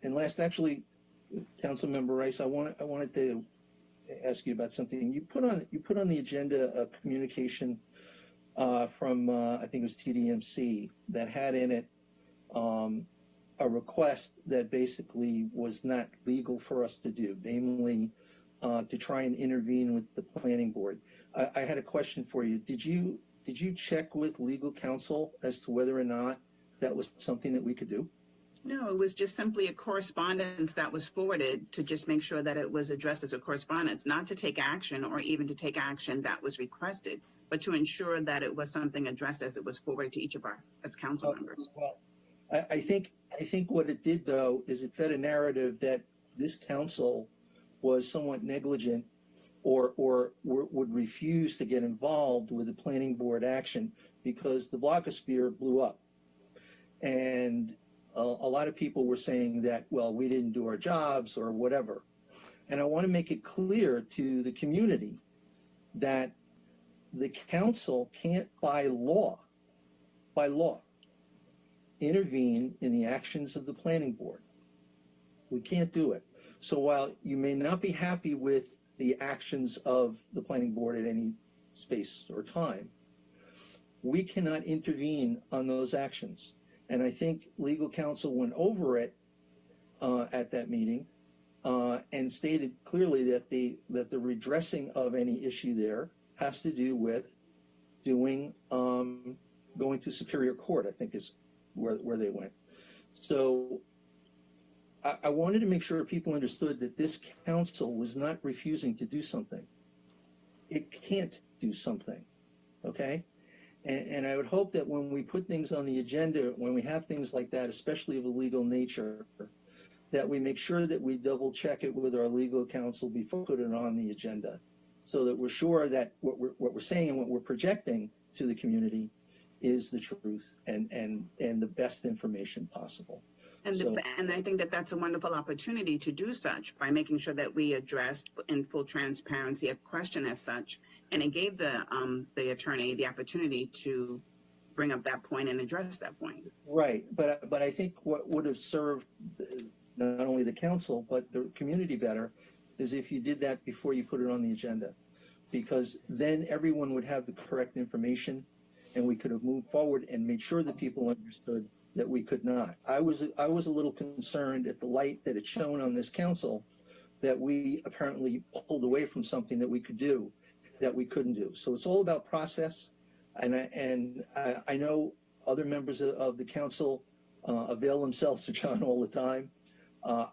And last, actually, Councilmember Rice, I wanted to ask you about something. You put on the agenda a communication from I think it was TDMC that had in it a request that basically was not legal for us to do, namely to try and intervene with the planning board. I had a question for you. Did you check with legal counsel as to whether or not that was something that we could do? No, it was just simply a correspondence that was forwarded to just make sure that it was addressed as a correspondence, not to take action or even to take action that was requested, but to ensure that it was something addressed as it was forwarded to each of us as council members. Well, I think what it did, though, is it fed a narrative that this council was somewhat negligent or would refuse to get involved with the planning board action because the blogosphere blew up. And a lot of people were saying that, well, we didn't do our jobs or whatever. And I want to make it clear to the community that the council can't by law, intervene in the actions of the planning board. We can't do it. So while you may not be happy with the actions of the planning board at any space or time, we cannot intervene on those actions. And I think legal counsel went over it at that meeting and stated clearly that the redressing of any issue there has to do with going to Superior Court, I think is where they went. So I wanted to make sure people understood that this council was not refusing to do something. It can't do something, okay? And I would hope that when we put things on the agenda, when we have things like that, especially of a legal nature, that we make sure that we double check it with our legal counsel before we put it on the agenda, so that we're sure that what we're saying and what we're projecting to the community is the truth and the best information possible. And I think that that's a wonderful opportunity to do such by making sure that we addressed in full transparency a question as such, and it gave the attorney the opportunity to bring up that point and address that point. Right, but I think what would have served not only the council but the community better is if you did that before you put it on the agenda, because then everyone would have the correct information, and we could have moved forward and made sure that people understood that we could not. I was a little concerned at the light that it's shown on this council that we apparently pulled away from something that we could do that we couldn't do. So it's all about process, and I know other members of the council avail themselves to John all the time.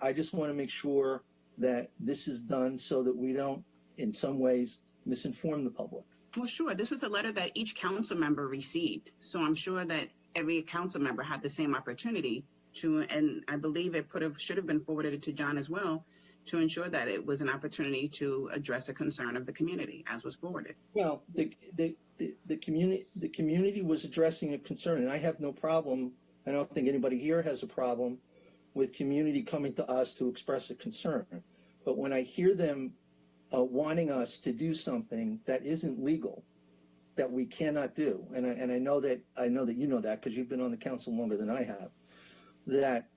I just want to make sure that this is done so that we don't, in some ways, misinform the public. Well, sure. This was a letter that each council member received, so I'm sure that every council member had the same opportunity to, and I believe it should have been forwarded to John as well, to ensure that it was an opportunity to address a concern of the community, as was forwarded. Well, the community was addressing a concern, and I have no problem. I don't think anybody here has a problem with community coming to us to express a concern. But when I hear them wanting us to do something that isn't legal, that we cannot do, and I know that you know that because you've been on the council longer than I have, that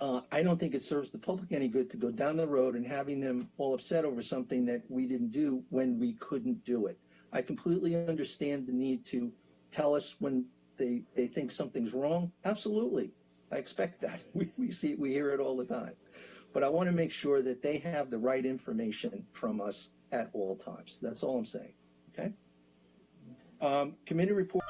I don't think it serves the public any good to go down the road and having them all upset over something that we didn't do when we couldn't do it. I completely understand the need to tell us when they think something's wrong. Absolutely, I expect that. We hear it all the time. But I want to make sure that they have the right information from us at all times. That's all I'm saying, okay? Committee report.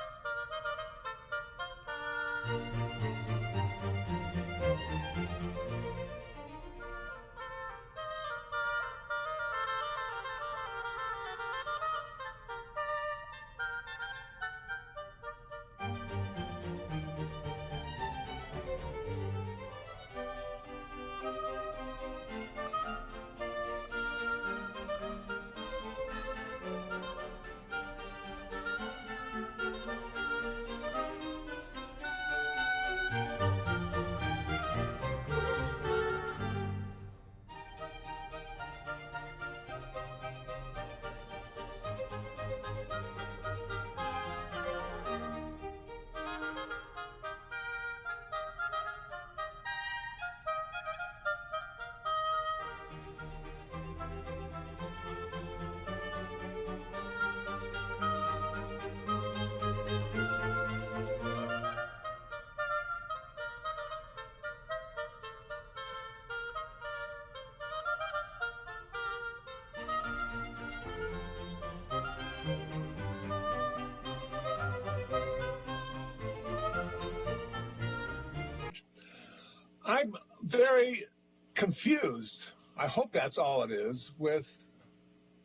very confused, I hope that's all it is, with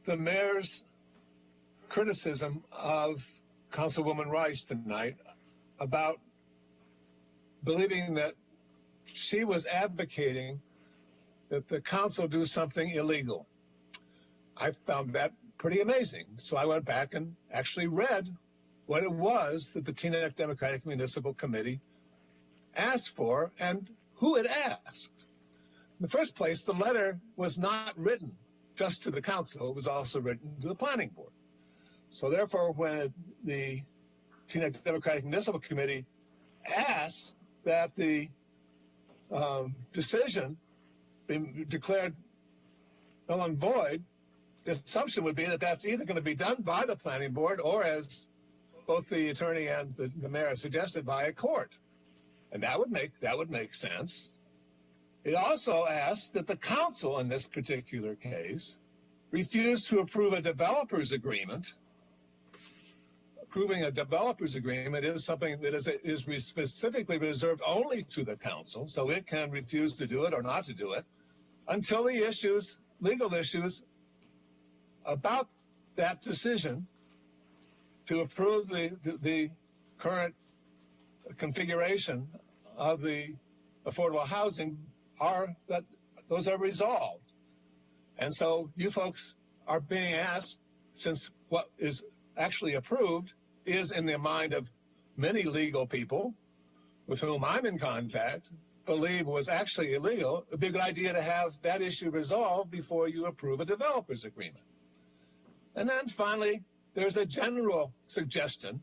the mayor's criticism of Councilwoman Rice tonight about believing that she was advocating that the council do something illegal. I found that pretty amazing. So I went back and actually read what it was that the Teaneck Democratic Municipal Committee asked for and who it asked. In the first place, the letter was not written just to the council. It was also written to the planning board. So therefore, when the Teaneck Democratic Municipal Committee asked that the decision be declared null and void, the assumption would be that that's either going to be done by the planning board or, as both the attorney and the mayor suggested, by a court. And that would make sense. It also asked that the council in this particular case refuse to approve a developer's agreement. Approving a developer's agreement is something that is specifically reserved only to the council, so it can refuse to do it or not to do it until the legal issues about that decision to approve the current configuration of the affordable housing those are resolved. And so you folks are being asked, since what is actually approved is in the mind of many legal people with whom I'm in contact, believe was actually illegal, it'd be a good idea to have that issue resolved before you approve a developer's agreement. And then finally, there's a general suggestion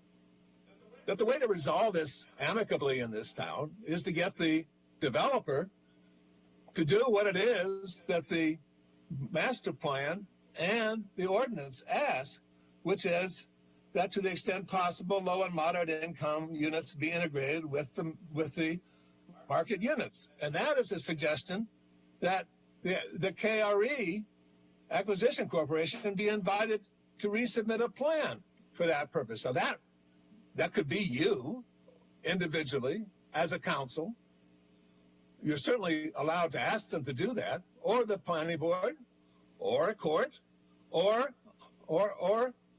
that the way to resolve this amicably in this town is to get the developer to do what it is that the master plan and the ordinance ask, which is that to the extent possible, low and moderate income units be integrated with the market units. And that is a suggestion that the KRE Acquisition Corporation be invited to resubmit a plan for that purpose. So that could be you individually as a council. You're certainly allowed to ask them to do that, or the planning board, or a court, or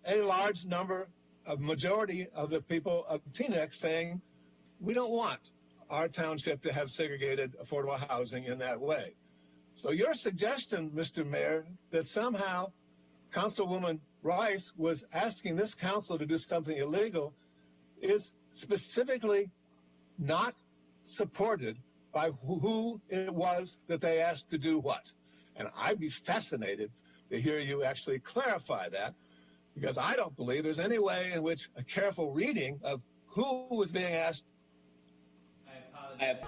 a large number of majority of the people of Teaneck saying, we don't want our township to have segregated affordable housing in that way. So your suggestion, Mr. Mayor, that somehow Councilwoman Rice was asking this council to do something illegal is specifically not supported by who it was that they asked to do what. And I'd be fascinated to hear you actually clarify that, because I don't believe there's any way in which a careful reading of who was being asked. I apologize.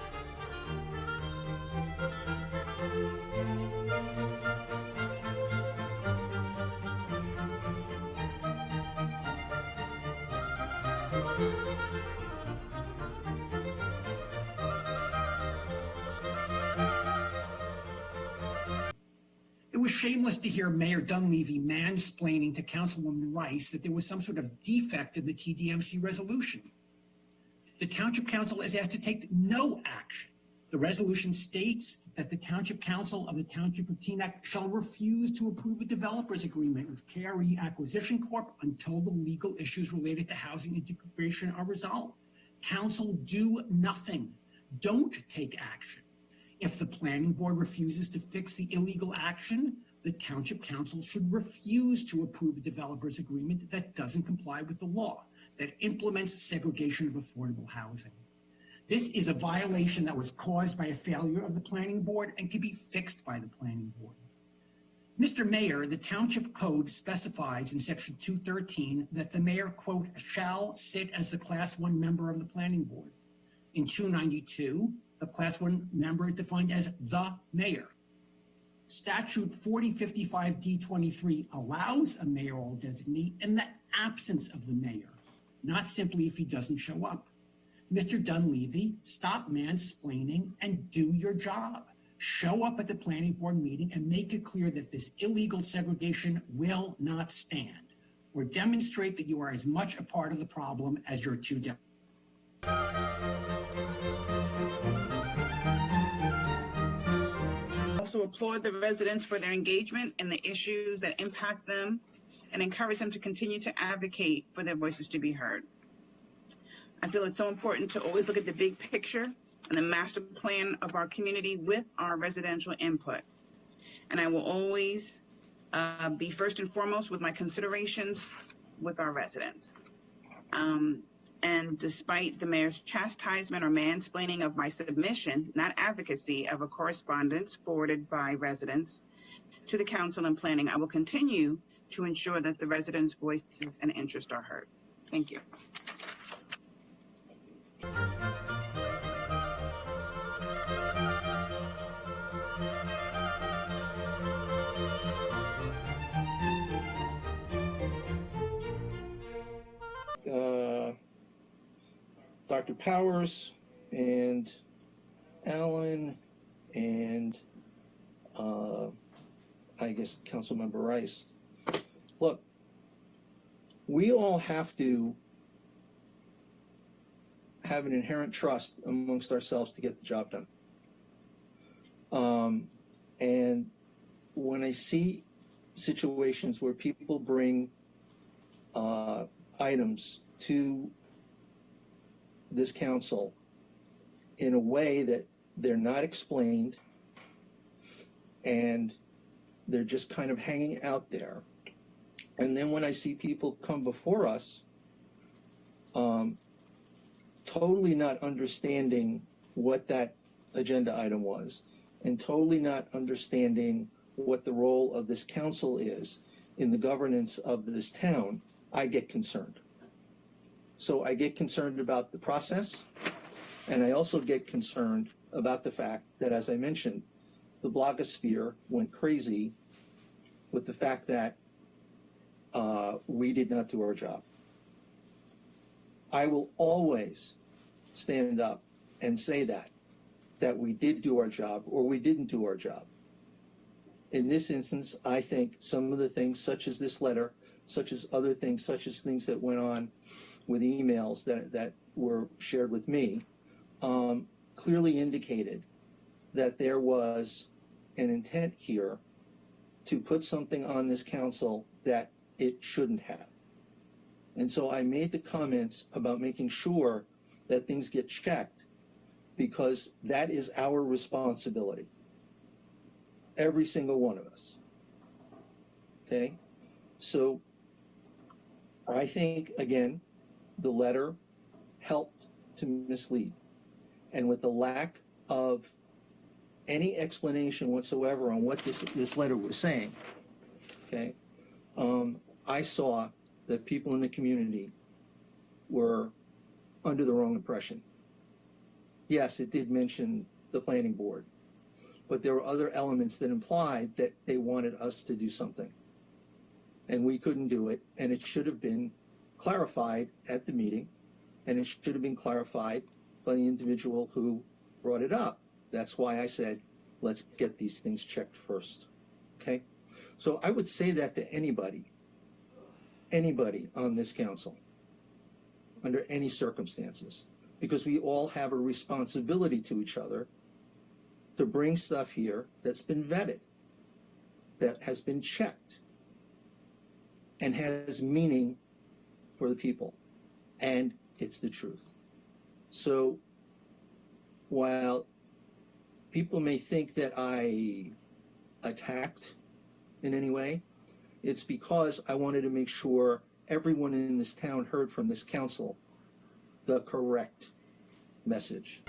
It was shameless to hear Mayor Dunleavy mansplaining to Councilwoman Rice that there was some sort of defect in the TDMC resolution. The Township Council is asked to take no action. The resolution states that the Township Council of the Township of Teaneck shall refuse to approve a developer's agreement with KRE Acquisition Corp. Until the legal issues related to housing integration are resolved. Council, do nothing. Don't take action. If the planning board refuses to fix the illegal action, the Township Council should refuse to approve a developer's agreement that doesn't comply with the law, that implements segregation of affordable housing. This is a violation that was caused by a failure of the planning board and can be fixed by the planning board. Mr. Mayor, the Township Code specifies in Section 213 that the mayor, quote, shall sit as the Class 1 member of the planning board. In 292, the Class 1 member is defined as the mayor. Statute 4055D23 allows a mayoral designee in the absence of the mayor, not simply if he doesn't show up. Mr. Dunleavy, stop mansplaining and do your job. Show up at the planning board meeting and make it clear that this illegal segregation will not stand, or demonstrate that you are as much a part of the problem as your two also applaud the residents for their engagement in the issues that impact them and encourage them to continue to advocate for their voices to be heard. I feel it's so important to always look at the big picture and the master plan of our community with our residential input. And I will always be first and foremost with my considerations with our residents. And despite the mayor's chastisement or mansplaining of my submission, not advocacy, of a correspondence forwarded by residents to the council and planning, I will continue to ensure that the residents' voices and interests are heard. Thank you. Dr. Powers and Allen and I guess Councilmember Rice. Look, we all have to have an inherent trust amongst ourselves to get the job done. And when I see situations where people bring items to this council in a way that they're not explained and they're just kind of hanging out there. And then when I see people come before us, totally not understanding what that agenda item was and totally not understanding what the role of this council is in the governance of this town, I get concerned. So I get concerned about the process, and I also get concerned about the fact that, as I mentioned, the blogosphere went crazy with the fact that we did not do our job. I will always stand up and say that we did do our job or we didn't do our job. In this instance, I think some of the things, such as this letter, such as other things, such as things that went on with emails that were shared with me, clearly indicated that there was an intent here to put something on this council that it shouldn't have. And so I made the comments about making sure that things get checked, because that is our responsibility. Every single one of us. Okay? So I think, again, the letter helped to mislead. And with the lack of any explanation whatsoever on what this letter was saying, okay, I saw that people in the community were under the wrong impression. Yes, it did mention the planning board, but there were other elements that implied that they wanted us to do something. And we couldn't do it, and it should have been clarified at the meeting, and it should have been clarified by the individual who brought it up. That's why I said, let's get these things checked first, okay? So I would say that to anybody on this council, under any circumstances, because we all have a responsibility to each other to bring stuff here that's been vetted, that has been checked, and has meaning for the people, and it's the truth. So while people may think that I attacked in any way, it's because I wanted to make sure everyone in this town heard from this council the correct message.